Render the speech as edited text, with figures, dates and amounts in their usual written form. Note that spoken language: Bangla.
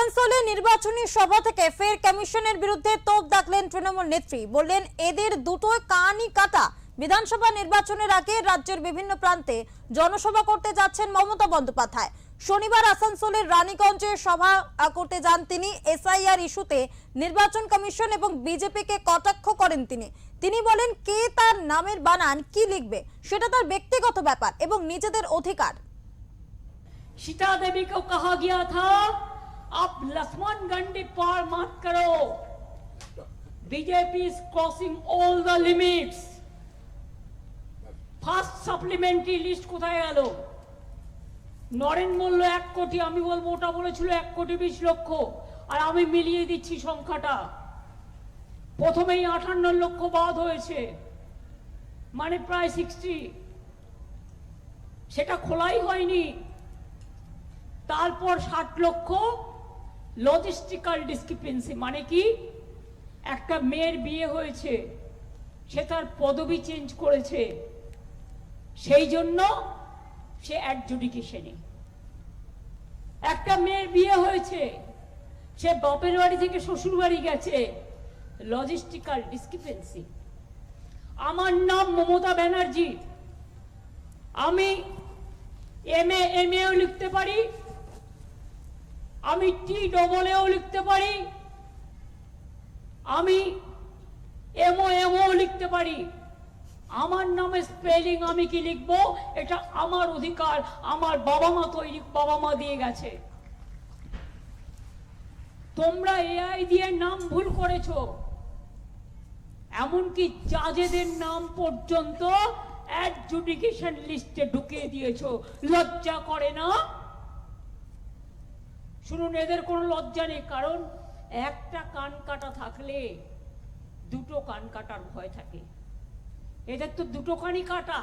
আসানসোলে নির্বাচনী সভা থেকে ফের কমিশনের বিরুদ্ধে তোপ দাগলেন তৃণমূল নেত্রী। বললেন এদের দুটোই কানই কাটা। বিধানসভা নির্বাচনের আগে রাজ্যের বিভিন্ন প্রান্তে জনসভা করতে যাচ্ছেন মমতা বন্দ্যোপাধ্যায়। শনিবার আসানসোলের রানীগঞ্জে সভা করতে যান তিনি। এসআইআর ইস্যুতে নির্বাচন কমিশন এবং বিজেপিকে কটাক্ষ করেন তিনি বলেন কে তার নামের বানান কি লিখবে সেটা তার ব্যক্তিগত ব্যাপার এবং নিজেদের অধিকার। सीता देवी को कहा गया था आप लक्ष्मण गंडी पार मत करो, BJP is crossing all the limits. First supplementary list কোথায় গেল? নরেন বলল 1 কোটি, আমি বলবো ওটা বলেছিল 1 কোটি 20 লক্ষ, আর আমি মিলিয়ে দিচ্ছি সংখ্যাটা। প্রথমেই 58 লক্ষ বাদ হয়েছে, মানে প্রায় 60। সেটা খোলাই হয়নি। তারপর 60 লক্ষ লজিস্টিক্যাল ডিসক্রিপেন্সি, মানে কি একটা মেয়ের বিয়ে হয়েছে, সে তার পদবি চেঞ্জ করেছে, সেই জন্য সে অ্যাডজুডিকেশনে। একটা মেয়ের বিয়ে হয়েছে, সে বাপের বাড়ি থেকে শ্বশুর বাড়ি গেছে, লজিস্টিক্যাল ডিসক্রিপেন্সি। আমার নাম মমতা ব্যানার্জি, আমি এমএও লিখতে পারি, আমি TEEও লিখতে পারি, আমি এমও লিখতে পারি। আমার নামে স্পেলিং আমি কি লিখবো এটা আমার অধিকার। আমার বাবা মা দিয়ে গেছে। তোমরা এআই দিয়ে নাম ভুল করেছো, এমনকি জাজেদের নাম পর্যন্ত অ্যাডজুডিকেশন লিস্টে ঢুকিয়ে দিয়েছো। লজ্জা করে না? শুনুন, এদের কোনো লজ্জা নেই, কারণ একটা কান কাটা থাকলে দুটো কান কাটার ভয় থাকে। এদের তো দুটো কানই কাটা।